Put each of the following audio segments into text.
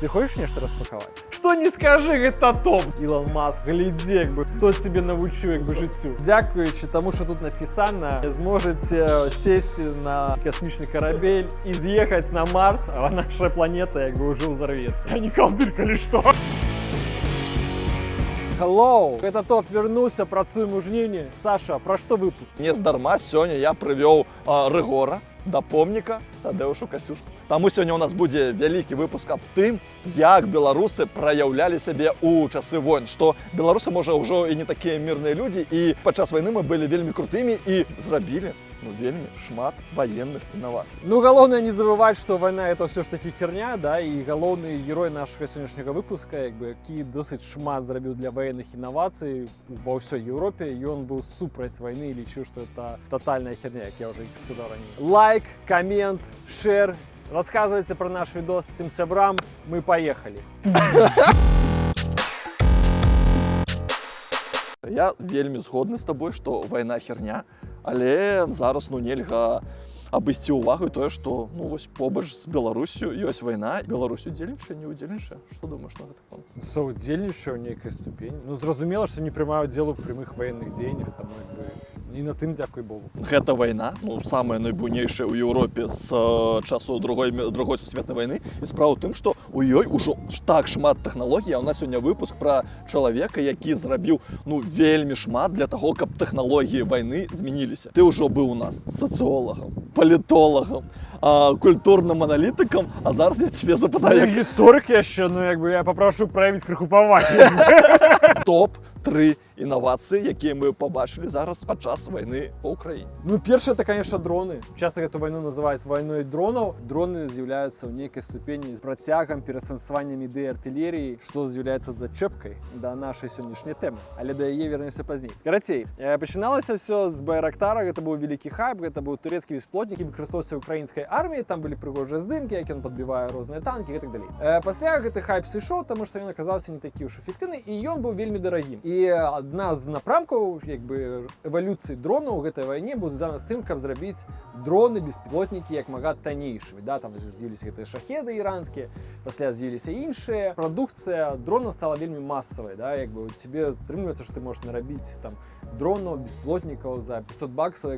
Ты хочешь нечто распаковать? Что не скажи, это топ! Ілон Маск, гляди, якби, хто тебе навчив, якби, життю. Дякуючи тому, що тут написано, зможете сесть на космічний корабель і з'їхати на Марс, а наша планета, якби, вже взорветься. А не колдырка или что? Hello! Это топ вернулся, працуем у жніні. Саша, про що випуск? Не здарма сёння я прывёў Рыгора да помніка Тадеушу Касцюшку. Таму сёння у нас будзе вялікі выпуск аб тым, як беларусы праяўлялі сябе ў часы войн, што беларусы, можа, ўжо і не такія мірныя людзі, і падчас вайны мы былі вельмі крутымі і зрабілі вельмі шмат военных инноваций. Ну, главное не забывать, что война это все ж таки херня, да, и главный герой нашего сегодняшнего выпуска, який досить шмат зробив для военных инноваций во всей Европе, и он был супраць войны и лечил, что это тотальная херня, как я уже сказал ранее. Лайк, коммент, шер, рассказывайте про наш видос всем сябрам, мы поехали. Я вельмі згодны з тобой, што вайна херня, але зараз нельга абысці ўвагу тое, што вось побач з Беларусю ёсць вайна, Беларусь удзельнічае, не удзельнічае. Што думаеш на гэты конт? Саудзельнічае ў нейкай ступені. Ну, зразумела, што не прымаю удзел у прямых военных дзеяннях, таму і на тым дзякуй Богу. Гэта вайна, самая найбуйнейшая ў Еўропе з часу другой сусветнай вайны. І справа ў тым, што у ёй ужо так шмат тэхналогій, а ў нас сёння выпуск пра чалавека, які зрабіў вельмі шмат для таго, каб тэхналогіі вайны змяніліся. Ты ўжо быў у нас сацыолагам, палітолагам, культурным аналітыкам, а зараз я тебе запытаю, як гісторык яшчэ, я папрошу праявіць крыху павагі. Топ-3 інновацыі, якія мы побачылі зараз падчас вайны па Украіне. Першае, это, конечно, дроны. Часто эту войну называют войной дронов. Дроны з'являются в некой ступени с протягом, перасэнсаваннем ідэй артиллерии, что з'является зачепкой до нашей сегодняшней темы. Але до яе вернемся поздней. Карацей, пачыналася все з Байрактара, это был великий хайп, это был турецкі беспілотнік, які выкарыстоўваўся украінскай арміі, там былі прыгожыя здымкі, як ён падбівае розныя танкі і так далей. Пасля гэты хайп сышоў, тому што ён аказаўся не такі ўж эфектыўны, і ён быў вельмі дарагім. І адна з напрамкаў эвалюцыі дронаў у гэтай вайне быў звязана з тым, каб зрабіць дроны, беспілотнікі як мага таннейшымі. Да, там з'явіліся гэтыя шахеды іранскія, пасля з'явіліся іншыя. Прадукцыя дронаў стала вельмі масавай. Да, тебе атрымліваецца, што ты можаш нарабіць там дронаў, беспілотнікаў за 500 баксаў,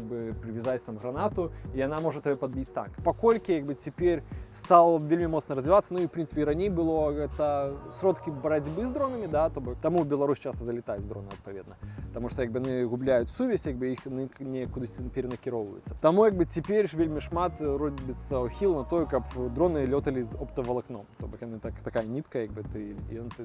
прывязаць там гранату, і яна можа тебе падбіць танк. Паколькі цяпер стало вельмі моцна развівацца, і в прынцыпе раней было гэта сродкі барацьбы з дронамі, да, таму Беларусь часто залетае з дрона адпаведна. Таму што яны губляюць сувязь, іх не кудысьці перанакіроўваюцца. Таму цяпер вельмі шмат робіцца ўхіл на тое, каб дроны лёталі з оптавалакном. Такая нітка, і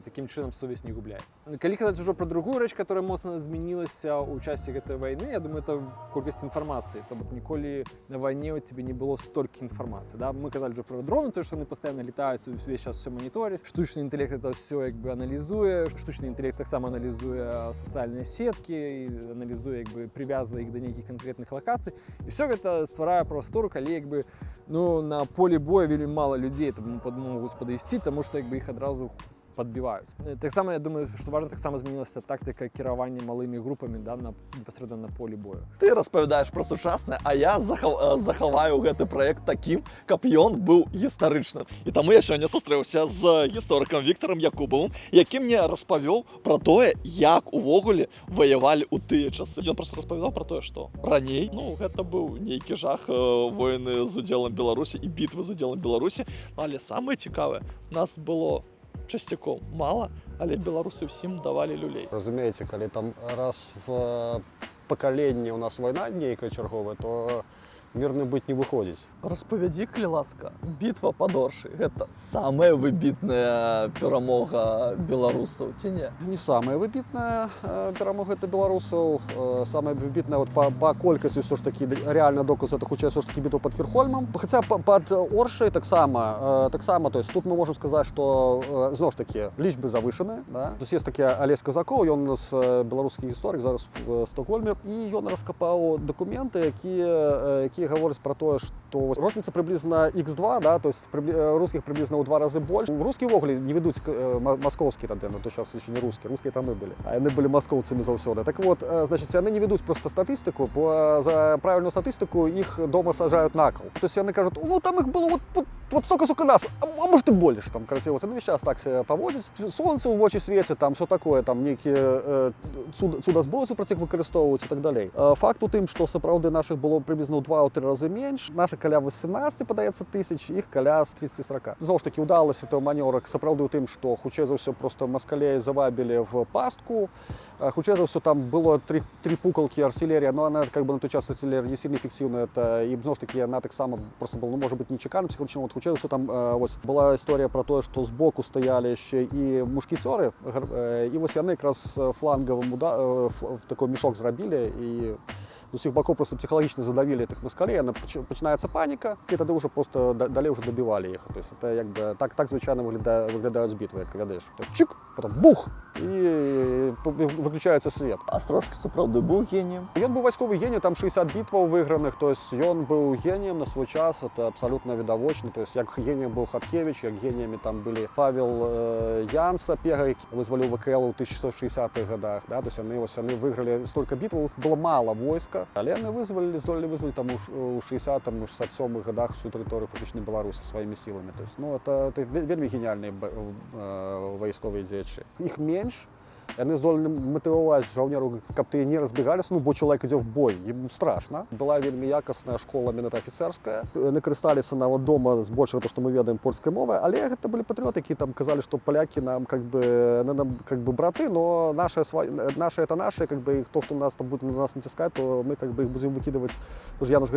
такім чынам сувязь не губляецца. Калі казаць ужо пра другую рэч, которая моцна змянілася ў часе гэтай вайны, я думаю, это колькасць інфармацыі. Ніколі на вайне у тебе не было столькі інфармацыі. Да? Мы казалі ўжо пра дроны, то, што яны пастаянна летаюць, увесь час все монітораць. Штучны інтэлект это все аналізуе. Штучны інтэлект таксама аналізуе сацыяльныя сеткі, аналізуе, прывязвае іх да нейкіх канкрэтных лакацый. І все гэта стварае прастору, калі на полі боя вельмі мала людзей могуць падысці, таму што іх адразу подбиваюсь. Таксама, я думаю, што важна, таксама змянілася тактыка кіравання малымі групамі, да, непасрэдна на полі бою. Ты распавядаеш пра сучаснае, а я захаваю гэты праект такім, каб ён быў гістарычным. І таму я сёння сустрэўся з гісторыкам Віктарам Якубавым, які мне распавёў пра тое, як увогуле ваявалі ў тыя часы. Ён проста распавядаў пра тое, што раней, гэта быў нейкі жах, войны з удзелам Беларусі і бітвы з удзелам Беларусі, але самае цікавае, нас было часцяком мала, але беларусы ўсім давалі люлей. Разумееце, калі там раз в пакаленні у нас вайна нейкая чарговая, то мірны быць не выходзіць. Распавядзі, калі ласка, бітва пад Оршай – гэта самая выбітная перамога беларусаў, ці не? Не самая выбітная перамога гэта беларусаў. Самая выбітная па колькасці ўсё ж такі рэальна доказ это хутчэй ўсё ж такі бітва пад Кірхольмам. Хаця пад Оршай таксама, то есть тут мы можам сказаць, што зноў ж такі лічбы завышаныя, да? То есть ёсць такі Алесь Казакоў, ён у нас беларускі гісторык зараз в Стокгольме, і ён раскапаў дакументы, якія многие говорят про то, что розница приблизно x2, да, то есть русских приблизно у 2 разы больше. Русские вогли не ведут московские тады, ну то сейчас еще не русские там мы были, а они были московцами заўсёды. Так вот, значит, они не ведут просто статистику, за правильную статистику их дома сажают на кол. То есть они кажут, ну там их было вот столько, сколько нас, а может и больше, там, короче, вот они сейчас так себя поводят. Солнце в очі світить, там все такое, там некие цудозброї проти них використовують і так далі. Факт у тим, що справді наших було приблизно у 2-3 рази менше. Наші каля 18, подається, тисяч, їх каля з 30-40. Знову ж таки, удалося той маневр справді у тим, що хутчэй за все просто москалей завабили в пастку. Хутчэй за все там было три пукалки артиллерия, но она как бы на той час артиллерия не сильно эффективная. Это и знову ж таки она так само просто была, ну, может быть, не чеканным психологічно. Вот хутчэй за все там ось была історія про те, що збоку стояли ще і мушкетери, і ось вони якраз фланговим такой мішок зробили і з усіх боків просто психологічно задавили тих москалей, починається паніка, і тоді вже просто далі вже добивали їх. Тобто це якби так звичайно виглядають з битви, як ведеш. Так чик, потім бух, і виключається світ. Астрошка, справді, був генієм. Він був військовий геній, там 60 битв виграних, тобто він був генієм на свій час, це абсолютно видовочно. Тобто як генієм був Хаткевич, як геніями там були Павел Янса, Пега, який визволив ВКЛ у 1660-х годах. Да? Тобто вони виграли стільки битв, у них було мало війська, але вони здолели визволити там у 60-67-х годах всю територію фактично Білорусі своїми силами. Тобто, ну, це вельми геніальні військові діячі. Їх менше. Вони здолені мотивувати жовнерів, щоб ти не розбігалися, ну, бо чоловік йде в бой, їм страшно. Була вельми якісна школа мінно-офіцерська. Не користалися нам вдома з більшого того, що ми ведаємо польської мови, але це були патріоти, які там казали, що поляки нам брати, но наші це наші, і хто нас там буде на нас натискати, то ми їх будемо викидувати. Тож Януш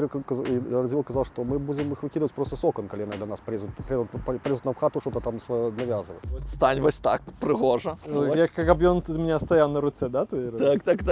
Радзивіл казав, що ми будемо їх викидувати просто з окон, коли до нас прийдуть нам в хату, щось там своє нав'язувати. Стань ось так, пригожа. Як об'єм ты меня стоял на руце, да? Так.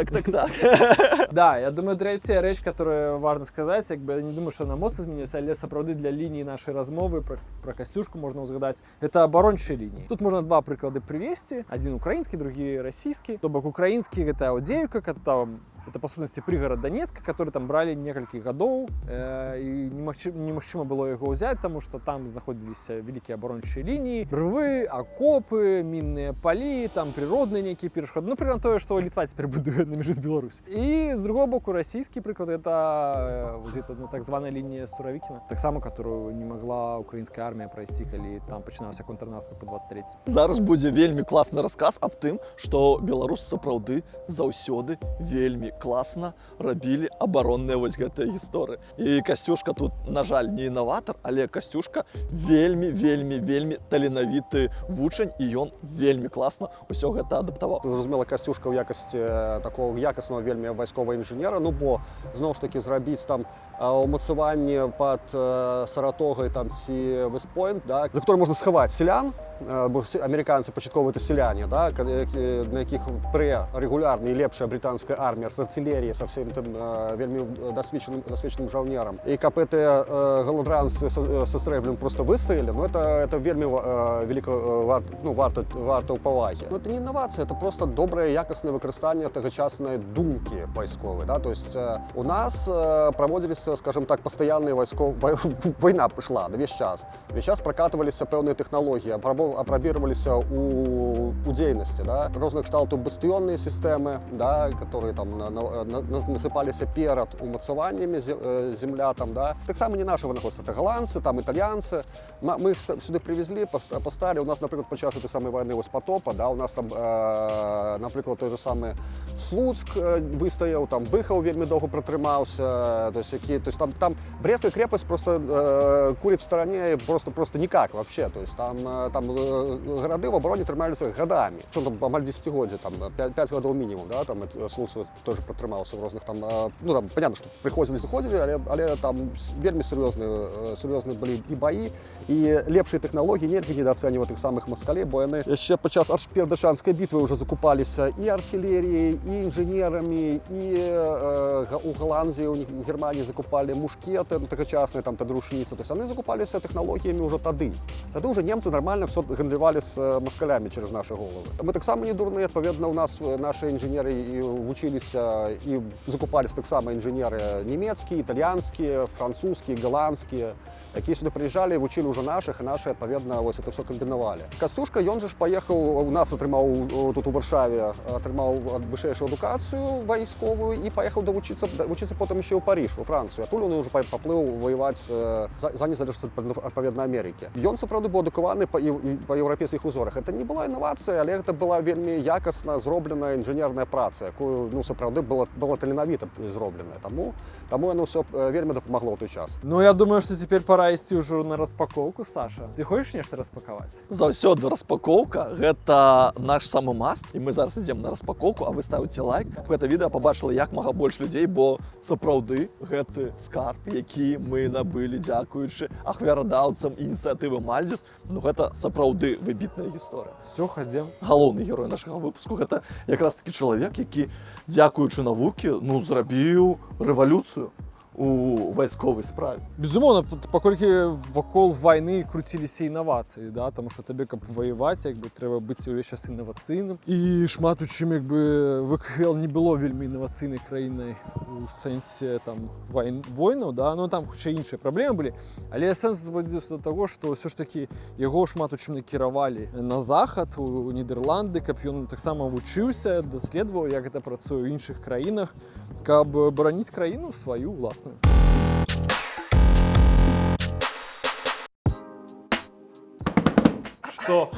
Да, я думаю, третья речь, которую важно сказать, якби, я не думаю, що на мост змінився, але сапраўды для лінії нашої розмови про Костюшку можна узгадати. Это оборончие линии. Тут можно два приклады привести. Один украинский, другой российский. То бок украинский — это Авдеевка, это, по сути, пригород Донецка, который там брали несколько годов, и немагчыма было его взять, потому что там находились великие оборончие линии, рвы, окопы, минные поли, там природные некие перешкоды. Ну, примерно то, что Литва теперь будует на меже с Беларусью. И с другого боку, российский приклад — это вот эта так званая линия Суровикина, так само, которую не могла украинская армия провести, коли там починався контрнаступ по 23-м. Зараз будзе вельмі класны расказ аб тым, што беларусы сапраўды заўсёды вельмі класна рабілі абаронныя вось гэтыя гісторыі. І Касцюшка тут, на жаль, не інаватар, але Касцюшка вельмі таленавіты вучань, і ён вельмі класна ўсё гэта адаптаваў. Зразумела, Касцюшка ў якасці такого якаснага вельмі вайсковага інжынера, ну бо зноў ж таки зрабіць там умацаванне пад Саратогай там ці Вестпойнт, да, за которым можна схаваць селян, бо амерыканцы пачаткова это селяне, да, на якіх прэ рэгулярна і лепшая брытанская армія з артылеріяй, са всім тым вельмі дасведчаным жаўнерам. І каб гэтыя галадранцы са стрэблем просто выстаялі, ну это вельмі варта ўпавагі. Ну это не інновацыя, это просто добрае якаснае выкарыстанне тагачаснай думкі вайсковай, да, то есть у нас праводзіліся, скажем так, постоянные война пришла, да, весь час прокатывались пэўныя технологии, апробировались у дзейнасці, да, розных кшталтаў бастыённыя системы, да, которые там насыпались перад умацаваннями земля там, да. Так само не наши вынаходцы, это голландцы, там итальянцы. Мы их сюда привезли, поставили. У нас, например, по часу этой самой войны ось потопа, да, у нас там, например, той же самый Слуцк выстоял, там Быхов вельмі довго протрымаўся, то есть там Брестская крепость просто курит в стороне просто никак вообще, то есть там города в обороне трымаліся годами, что там амаль 10-годдзя, там 5 годов минимум, да, там Слуцк тоже протрымаўся в розных там, ну там понятно, что приходили, заходили, але там вельмі серьезные были и бои, и лепшие технологии нельга недооценивать их самых москалей, бо яны еще подчас аж перед Дашанской битвой уже закупались и артиллерией, и инженерами, и у Голландии, у них в Германии закупали мушкеты, ну, тогочасные там тадрушницы, то есть они закупались технологиями уже тады. Тогда уже немцы нормально все гандлювалі з москалями через наші голови. Ми так само не дурні, відповідно, у нас наші інженери і вчилися і закупались так само інженери німецькі, італійські, французькі, голландські, які сюди приїжджали і вчили вже наших, і наші, відповідно, ось це все комбінували. Костюшка, він же ж поїхав, у нас отримав тут у Варшаві, отримав вищу едукацію військову і поїхав вчитися потім ще у Париж, у Францію. А тут він вже поплив воювати за незалежність, відповідно, Америки. Він, справді, був едукований по європейських узорах. Це не була інновація, але це була вельми якісно зроблена інженерна праця, яку, ну, справді, була талановито зроблена. Тому воно все вельми допомогло в той час. Ну, я думаю, что теперь пора идти уже на распаковку, Саша. Ты хочешь нечто распаковать? Заўсёды распакоўка гэта наш самы маст, і мы зараз ідзем на распакоўку, а вы ставіце лайк. Гэта відэа пабачыла як мага больш людзей, бо сапраўды гэты скарб, які мы набылі дзякуючы ахвярадаўцам ініцыятывы Мальдзіс, ну гэта сапраўды выбітная гісторыя. Все, ходим. Галоўны герой нашага выпуску гэта якраз такі чалавек, які дзякуючы навукі, ну, зрабіў рэвалюцыю у вайсковай справе. Безумоўна, паколькі вакол вайны круціліся інавацыі, да, таму што табе, каб ваяваць, як бы трэба быць увесь час інавацыйным. І шмат у чым, як бы, ВКЛ не было вельмі інавацыйнай краінай у сэнсе там войнаў, да, ну там хутчэй іншыя праблемы былі, але сэнс зводзіўся да таго, што ўсё ж такі яго шмат у чым накіравалі на захад, у Нідерланды, каб ён таксама вучыўся, даследаваў, як гэта працуе ў іншых краінах, каб бараніць краіну сваю ўласную. Что?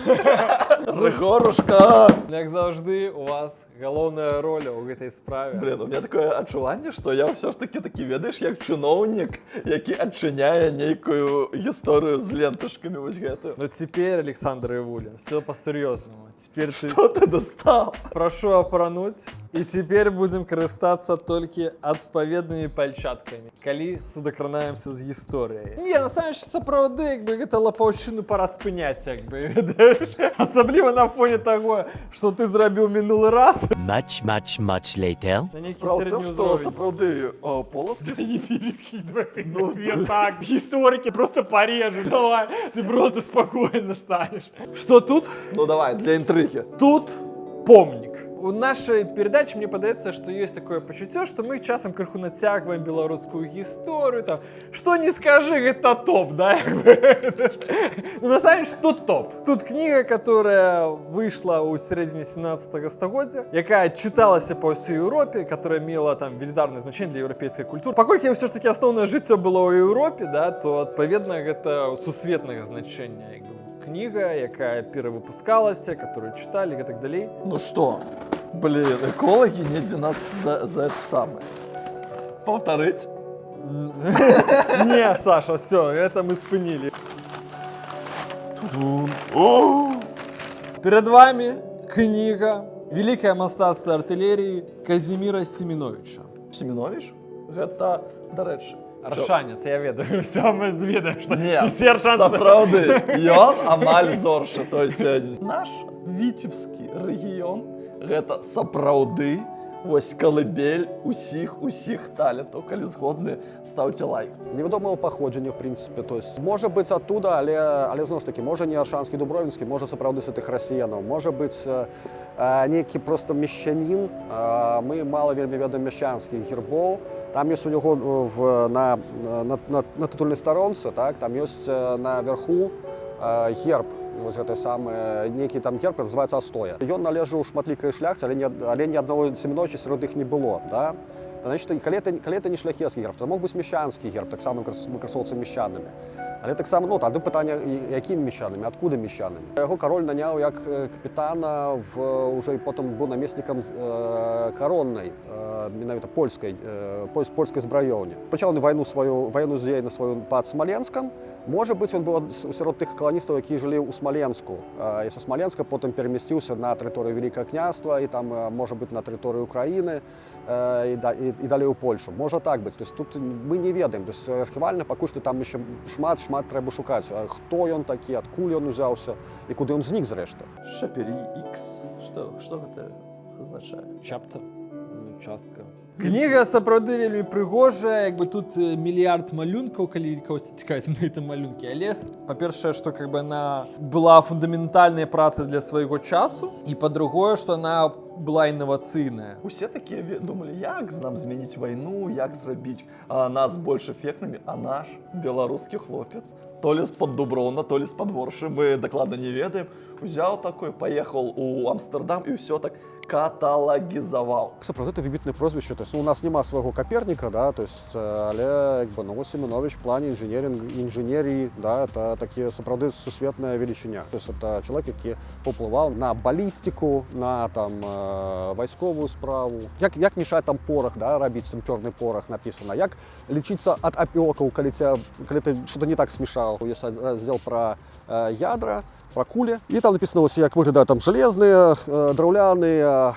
Рыгорушка! Як заўжды, у вас галоўная роля ў гэтай справе. Блин, у меня такое адчуванне, што я ўсё ж такі ведаеш, як чыноўнік, які адчыняе нейкую гісторыю з лентушкамі вось гэтую. Но теперь, Александр Ивулин, все по-серьезному. Теперь Што ты дастаў? прошу опрануть, и теперь будем карыстацца толькі адпаведнымі пальчаткамі, калі судакранаемся з гісторыяй. Не, на самом деле, сапраўды, як бы, гэта лапаўшчыну пора спыняць, як бы, ведаеш? Асабліва на фоне таго, што ты зрабіў мінулы раз. Much later. На нейкі Справа ў тым, сярэдні што ўзровень. сапраўды полацкі Не перекидывай ты Ну, ответ так. Историки просто порежут. Давай, ты просто спокойно станешь. Что тут? Ну давай, для інтрыгі. Тут помник. У нашей передачи мне подается, что есть такое почуццё, что мы часам крыху нацягваем белорусскую историю, там, что не скажи, это топ, да? Ну, на самом деле, что топ? Тут книга, которая вышла у середине 17 стагоддзя, якая читалася по всей Европе, которая имела там велізарное значение для европейской культуры. Паколькі все ж таки основное жыццё было ў Европе, да, то адпаведна гэта сусветнага значення, як бы. Книга, якая перавыпускалася, которую читали и так далее. Ну што, блин, эколагі недзе нас за это самае. Паўтарыць? Не, Саша, все, это мы спынили. Перед вами книга «Великое мастацтва артиллерии» Казіміра Семеновича. Семенович? Гэта, дарэчы, Аршанец, я ведаю, все мы ведаем, что не, сержант... сапраўды, ён амаль зоршы. То есть наш Віцебскі рэгіён гэта сапраўды вось калыбель усіх талентаў. Калі згодны, стаўце лайк. Невядомого паходжання, в принципе, то есть може бути оттуда, але знову ж таки, може не Аршанський, Дубровінський, може сапраўды з тих росіянів, може бути некий просто мещанин. Ми мало вельмі ведаємо мещанських гербов. Там є у нього на титульній сторонці, так, там є наверху герб. Ось гэта самае, нейкі там герб называецца Астоя. Ён належаў шматлікай шляхце, але ні аднаго Семеновича сярод іх не было. Да? Значит, калі это не шляхецкі герб, то мог быць мещанскі герб, так само выкарыстоўвацца мещанамі. Але так само, ну, тады пытанне, якімі мещанамі, адкуда мещанамі. Яго кароль наняў як капітана, уже потым быў намеснікам кароннай, менавіта польскай збраёўні. Пачаў вайну дзейнасць сваю пад Смаленскам. Може бути, він був серед тих колоністів, які жили у Смоленську. І зі Смоленська потім перемістився на територію Великого князства, і там, може бути, на територію України, і далі у Польщу. Може так бути. Тобто тут ми не ведаємо. Тобто архівально поки що там ще шмат треба шукати. Хто він такий, откуда він узявся, і куди він зник зрешти. Шапері X. Що це означає? Чапта, частка. Кніга сапраўды вельмі прыгожая, як бы тут мільярд малюнкаў, калі кагосьці цікавіць менавіта малюнкі. Але, па-першае, што как бы она была фундаментальнай працай для свайго часу, і па-другое, што она была інавацыйная. Усе такія думалі, як нам змяніць вайну, як зрабіць нас больш эфектнымі, а наш беларускі хлопец, то ли з-пад Дубровна, то ли з-пад Воршы, мы дакладна не ведаем, узяў такой, паехаў у Амстердам і ўсё так каталагізаваў. Сапраўды это выбітнае прозвішча, то есть у нас няма свайго Каперніка, да, то есть, але як бы ну Семенович в плане інжынеріі, да, это такі сапраўды сусветная велічыня. То есть это чалавек, які паўплываў на балістику, на там вайсковую справу. Як мешаць там порах, да, рабіць там чорны порах напісана, як лічыцца ад апёкаў, калі ты что-то не так смешал. Есть раздел про ядра, про кулі. І там написано, ось, як выглядаюць там железныя, драўляныя,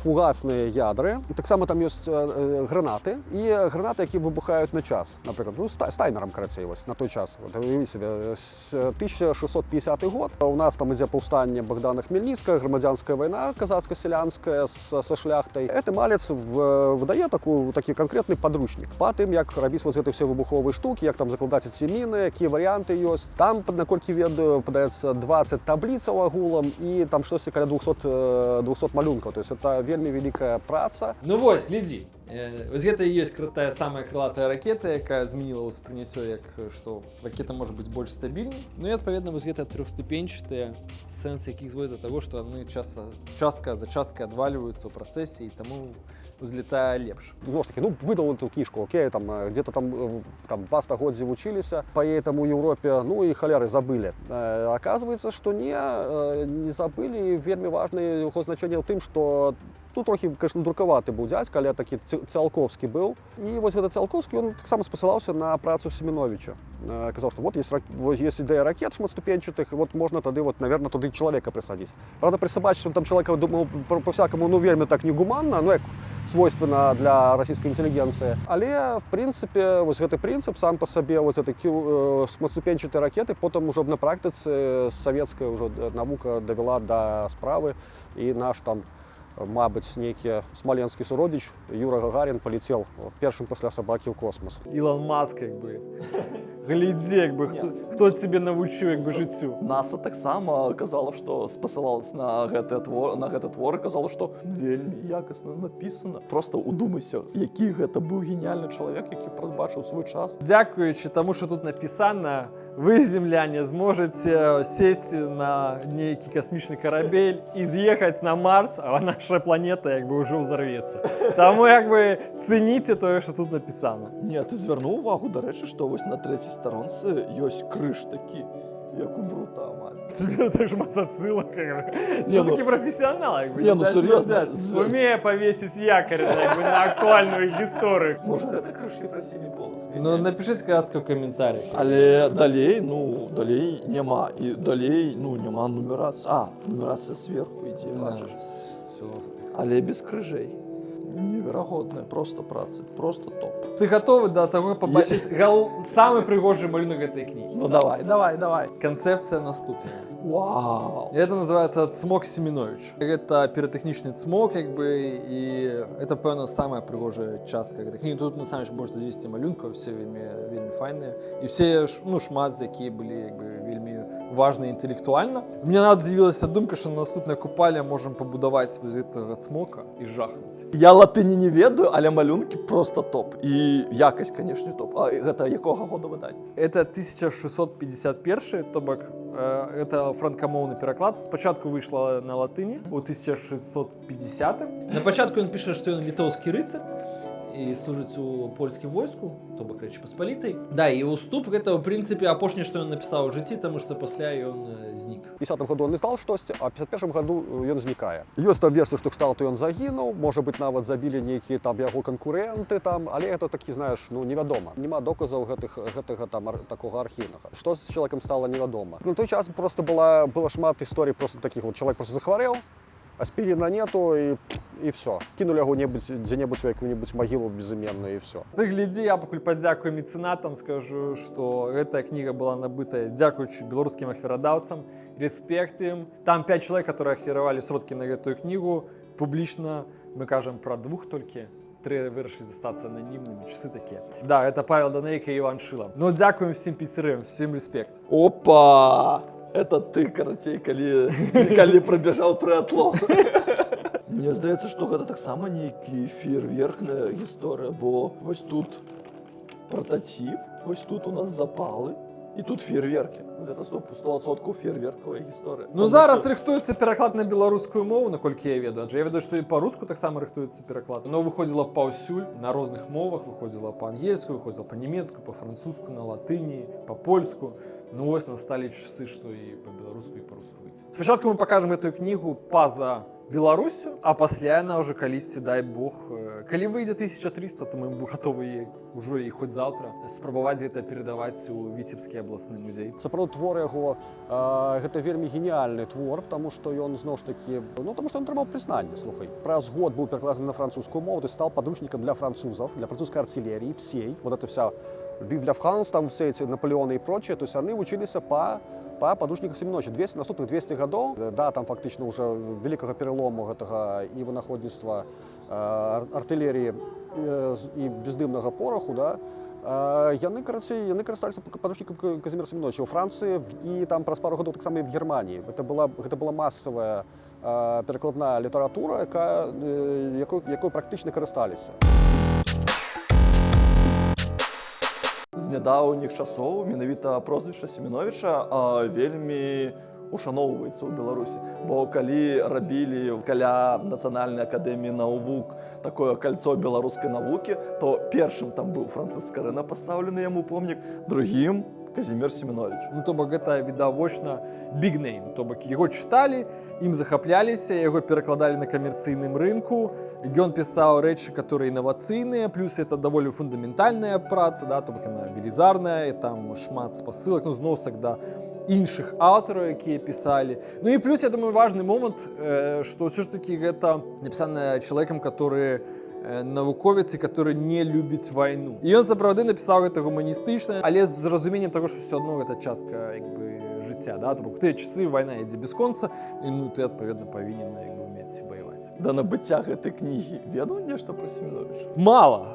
фугасныя ядры. І таксама там ёсць гранаты. І гранаты, якія выбухаюць на час. Напрыклад, ну, з таймерам, карацей, вось, на той час. Вот, уяві себе, 1650 год. У нас там ідзе паўстанне Богдана Хмельніцкага, грамадзянская вайна казацка-сялянская са шляхтай. Гэты малец выдае такі канкрэтны падручнік па тым, як рабіць вот гэты все выбуховыя штукі, як там закладаць эти міны, якія варыянты ёсць. Там, наколькі ведаю, падаецца 20 табліцаў агулам і там штосьці каля 200 малюнкаў. То есть это вельмі вялікая праца. Ну вось, глядзі. Вось гэта і ёсць крутая самая крылатая ракета, якая змяніла ўспрыняццё, як што ракета можа быць больш стабільнай. Ну і адпаведна вось гэта трохступенчатыя, сэнс якіх зводзіць да таго, што яны частка за часткай адвальваюцца ў працэсе і таму узлетае лепш. Зноў ж такі, ну выдал эту кніжку, окей, там где-то там 2 стагоддзі вучыліся па этому Еўропе, ну і халяры забылі. Оказывается, што не забылі, вельмі важнае яго значэнне ў тым, што тут трохі, конечно, друкаваты быў дзядзька, але такі Циолковскі быў. І вось гэта Циолковскі, он таксама спасылаўся на працу Семеновича. Казаў, што вот есть ідэя ракет шматступенчатых, і вот можна тады, вот, наверное, туды чалавека прысадзіць. Правда, прысабачыць там чалавека, думаў, по-всякому, ну, вельмі так негуманна, ну, як свойственно для расійскай інтэлігенцыі. Але, в прынцыпе, вось гэты прынцып сам па сабе, вот гэты шматступенчатыя ракеты, потым ужо на практыцы савецкая ўжо навука давяла да справы, і наш там мабыць, нейкі смаленскі суродзіч Юра Гагарін палецеў першым пасля сабакі ў космас. Ілон Маск, як бы. Глядзі, як бы, хто цябе навучыў, як бы, жыццю. НАСА таксама казала, што спасылалась на гэты твор, казала, што вельмі якасна напісана. Просто удумайся, які гэта быў геніяльны чалавек, які прадбачыў свой час. Дзякуючы таму, што тут напісана, вы, земляне, зможаце сесці на нейкі касмічны карабель і з'ехаць на Марс, а наша планета як бы ўжо ўзарвецца. Таму як бы цэніце тое, што тут напісана. Не, ты звярнуў увагу, дарэчы, што вось на трэцяй старонцы ёсць крыж такі, як у Брута, амаль. Тебе так ж мотоцилла, как бы. Не, ну- Все-таки профессионал, как бы. Не, ну, дай серьезно, себе взять. серьезно. Умея повесить якорь, как бы, на актуальную историю. Можа, гэта крыж Ефрасіні Полацкай? Ну, напишите сказку в комментариях. Але далей няма. І далей, няма нумерацыі. Нумерацыя сверху ідзе, бачыш. Але без крыжэй. Неверагодная просто праца, просто топ. Ты готовы до того побачить самый пригожий малюнок этой книги? Ну давай. Концепция наступная. Вау. Это называется «Цмок Семенович». Это пиротехнічний цмок, как бы, и это, певно, самая пригожая частка этой книги. Тут, на самом деле, больше 200 малюнков, все вельми файные. И все, шмат, які были, как бы, вельми важные интеллектуально. Мне навіть з'явилася думка, що на наступне купальня можемо побудувати з цього цмока і жахнути. Я латыні не ведаю, але малюнки просто топ. І якасць, конечно, топ. А гэта якога года выдання? Это 1651, то бок это франкамоўны пераклад. Спачатку выйшла на латыні у 1650. На пачатку ён піша, што ён літоўскі рыцар і служыць у польскім войску, то бок Рэчы Паспалітай. Да, і уступ гэта, в прынцыпе, апошняе, што ён напісаў у жыцці, таму што пасля ён знік. В 50-м году он издал штосьці, а в 51-м году ён знікае. Ёсць там версія, што кшталту ён загінуў, можа быць, нават забілі нейкія там яго канкурэнты там, але гэта такі, знаеш, невядома. Нема доказаў гэтага там такога архіўнага. Што з чалавекам стала невядома. На той час просто было шмат історый просто такіх, вот чалавек просто захварэў, аспіріна нету і все. Кінули яго дзе-небудзь у якую-небудзь магілу безыменную і все. Ты глядзі, я пакуль падзякую мецэнатам, скажу, што гэтая кніга была набытая дзякуючы беларускім ахвярадаўцам, рэспект ім. Там 5 чалавек, которые ахвяравалі сродкі на гэтую кнігу. Публічна мы кажам пра 2 толькі. три вирішили зостатися анонімними, часи такі. Да, це Павел Данейко і Іван Шило. Ну, дякуємо всім підсирим, всім респект. Опа! Это ты, карацей, калі пробежал триатлон. Мне здаецца, што гэта таксама нейкі фейерверкная гісторыя, бо вось тут прототип, вось тут у нас запалы, і тут фейерверки. Гэта 100% фейерверкавая гісторыя. Ну, зараз рыхтуецца пераклад на беларускую мову, наколькі я ведаю. Я ведаю, што і па-руску таксама рыхтуецца пераклад. Оно выходзіла паўсюль, на розных мовах, выходзіла па-ангельску, выходзіла па-нямецку, па-французску, на латыні, па-польску. Ну, вось насталі часы, што і па-беларуску, і па-руску выйдзе. Спачатку мы пакажам гэтую кнігу па-за Беларусю, а пасля яна ўжо калісьці, дай Бог, калі выйдзе 1300, то мы гатовы ўжо і хоць заўтра спрабаваць гэта перадаваць у Віцебскі абласны музей. Сапраўды твор яго гэта вельмі геніяльны твор, таму што ён зноў ж такі, ну таму што ён атрымаў прызнанне, слухай. Праз год быў перакладзены на французскую мову, ты стаў падручнікам для французов, для французской артиллерии, всей. Вот это вся Bible of France, там все эти Наполеоны и прочее, то есть они учились по падручніках Семеновича. Наступных 200 гадоў, да, там фактычна ўжо вялікага пералому гэтага і вынаходніцтва артылерыі і бездымнага пораху, да, яны карысталіся падручнікам Казіміра Семеновича ў Францыі і там праз пару гадоў таксама і в Германії. Гэта была масавая перакладная літаратура, якой практычна карысталіся. З нядаўніх часоў менавіта прозвішча Семеновіча вельмі ушаноўваецца ў Беларусі. Бо калі рабілі каля Нацыянальнай акадэміі навук такое кольцо беларускай навукі, то першым там быў Францыск Скарына пастаўлены яму помнік, другім Казімір Семенович. Ну, то бок гэта відавочна big name, то бок яго чыталі, ім захапляліся, яго перакладалі на камерцыйным рынку, ён пісаў рэчы, которые інавацыйныя, плюс это даволі фундаментальная праца, да, то бок яна велізарная, там шмат спасылак, ну, зносак да іншых аўтараў, якія пісалі. Ну і плюс, я думаю, важны момант, што ўсё ж такі гэта напісана чалавекам, который навуковец, который не любіць вайну. І ён сапраўды напісаў гэта гуманістычна, але з разуменнем таго, што ўсё адно гэта частка жыцця, да? То бок тыя часы вайна ідзе бясконца, і ну ты адпаведна павінен умець ваяваць. Да набыцця гэтай кнігі ведаў нешта пра Семеновича? Мала.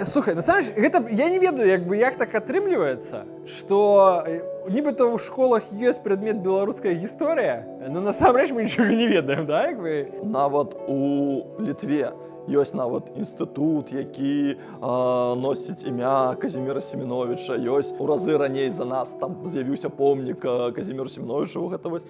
Слухай, насамрэч, гэта я не ведаю, як так атрымліваецца, што нібыта ў школах ёсць прадмет беларуская гісторыя, но насамрэч мы нічога не ведаем, да? Нават у Літве ёсць нават інстытут, які носіць імя Казіміра Семеновича, ёсць у разы раней за нас, там з'явіўся помнік Казіміру Семеновичу, гэта вось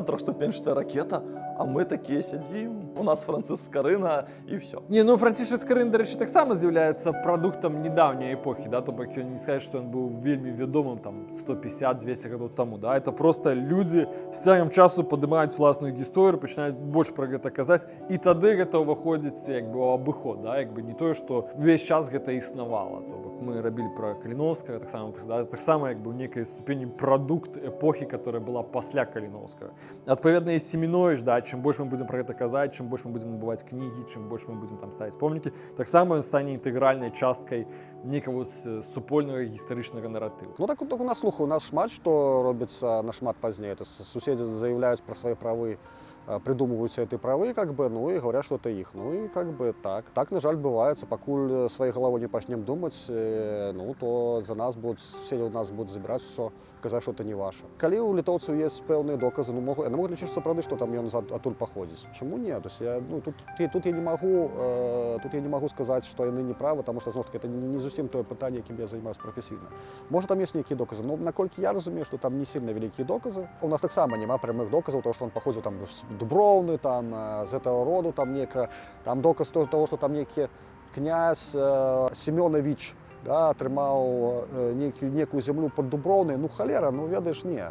трохступенчатая ракета, а мы такія сядзім, у нас Францыск Скарына і ўсё. Не, ну Францішак Скарына, дарэчы, таксама з'яўляецца прадуктам недаўняй эпохі, да, то бок ён не сказаць, што ён быў вельмі вядомым там 150-200 гадоў таму, да, это просто людзі з цягам часу падымаюць уласную гісторыю, пачынаюць больш пра гэта казаць, і тады гэта ўваходзіць у абыход, да, не тое, што увесь час гэта існавала. То бок мы рабілі пра Каліноўскага, таксама у некай ступені прадукт эпохі, которая была пасля Каліноўскага. Адпаведна і Семенович, да, чым больш мы будзем пра гэта казаць, чым больш мы будзем набываць кнігі, чым больш мы будзем там ставіць помнікі, таксама ён стане інтэгральнай часткай некага супольнага гістарычнага наратыву. Ну так у нас, слухай, у нас шмат што робіцца нашмат пазней. То есть суседзі заяўляюць пра свае правы, придумываются эти правы, ну и говорят, что это их. Ну и так. Так, на жаль, бывает. Покуль своей головой не начнем думать, то за нас будут, все у нас будут забирать все, казаць, что это не ваше. Калі у літоўцаў есть пэўныя доказы, яны могуць лічыць сапраўды, што там ён адтуль паходзіць. Чаму не? То есть тут я не могу сказаць, што яны не правы, потому что, зноў ж таки, это не зусім тое пытанне, якім я займаюсь прафесійна. Можа, там есть нейкія доказы, но наколькі я разумею, што там не сильно вялікія доказы. У нас таксама няма прямых доказаў того, што он паходзіў там з Дуброўны, там з гэтага роду, там доказ того, што там нейкі князь Семёнович, да, атрымаў некую зямлю под Дуброўнай, ну холера, ну ведаеш, не.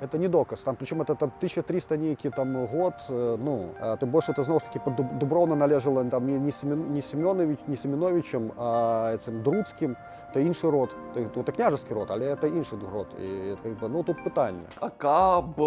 Это не доказ, там, причем это 1300 нейкі там год, ты больше это зноў ж таки под Дуброўна належала там не Семеновичем, а этим Друцким, это іншы род, это княжеский род, але это іншы род, и тут пытанне. А каб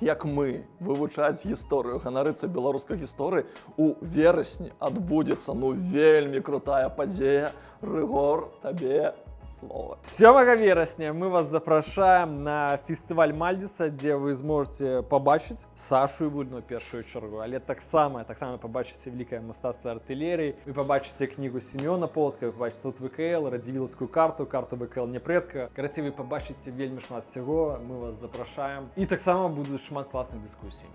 як мы вывучаць гісторыю, ганарыцца беларускай гісторыі, у верасні адбудзецца вельмі крутая падзея. Рыгор, табе слово. 7 вересня мы вас запрашаем на фестиваль Мальдіса, де ви зможете побачити Сашу Івульну в першу чергу, але так само побачите велике мистецтво артилерії, ви побачите книгу Сімеона Полоцького, ви побачите тут ВКЛ, Радзівіловську карту ВКЛ Дніпрецька. Короче, ви побачите вельми шмат всього, ми вас запрошаємо. І так само будуть шмат класних дискусій.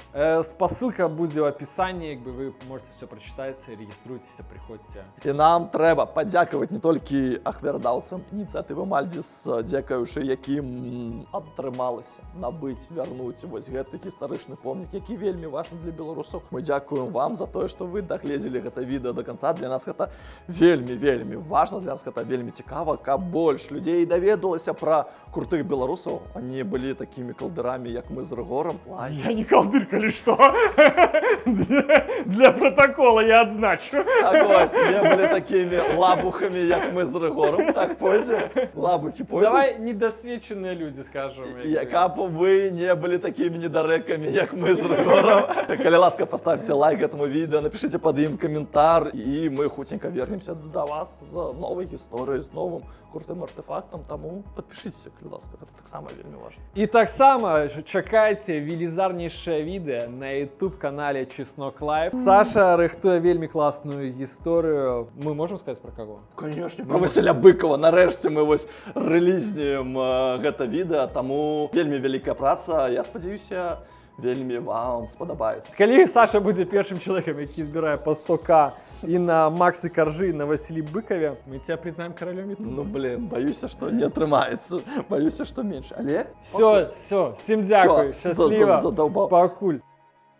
Посилка буде в описанні, якби ви можете все прочитати, реєструйтеся, приходьте. І нам треба подякувати не тільки ахвердаўцам ініціативи Мальдіс, дзякуючы яким атрымалася набыць, вярнуць вось гэты гістарычны помнік, які вельмі важны для беларусаў. Мы дзякуем вам за тое, што вы дагледзелі гэта відэа до конца. Для нас гэта вельмі важна, для нас гэта вельмі цікава, каб больш людзей даведалася пра крутых беларусаў. Они былі такімі калдырамі, як мы з Рыгорам. Я не колдырка или что? Для протокола я отзначу. Так ось, не былі такімі лабухамі, як мы з Рыгорам. Так пойдзе? Лабухі пойдуць? Давай недосвідчені люди, скажем. Каб вы не были такими недореками, як мы з Рыгором. Калі ласка, поставьте лайк этому видео, напишите под им комментар, и мы хутенько вернемся до вас з новой историей, з новым крутым артефактом. Тому подпишитесь, калі ласка, это так само вельмі важно. І так само чекайте велізарніше відео на YouTube-каналі Чеснок Лайв. Саша рихтує вельми класну історію. Ми можемо сказати про кого? Конечно, про Василя Быкова. Нарэшце мы вось рэлізнем гэта відэа, таму вельмі вялікая праца. Я спадзяюся, вельмі вам спадабаецца. Калі Саша будзе першым чалавекам, які збірае по 100к і на Максі Каржы, і на Васілі Быкове, мы тебя признаем королем YouTube. Ну, блин, боюся, што не атрымаецца. Боюся, што менш. Але Все, всім дякую. Всё, Щасливо. задолбал. Пакуль.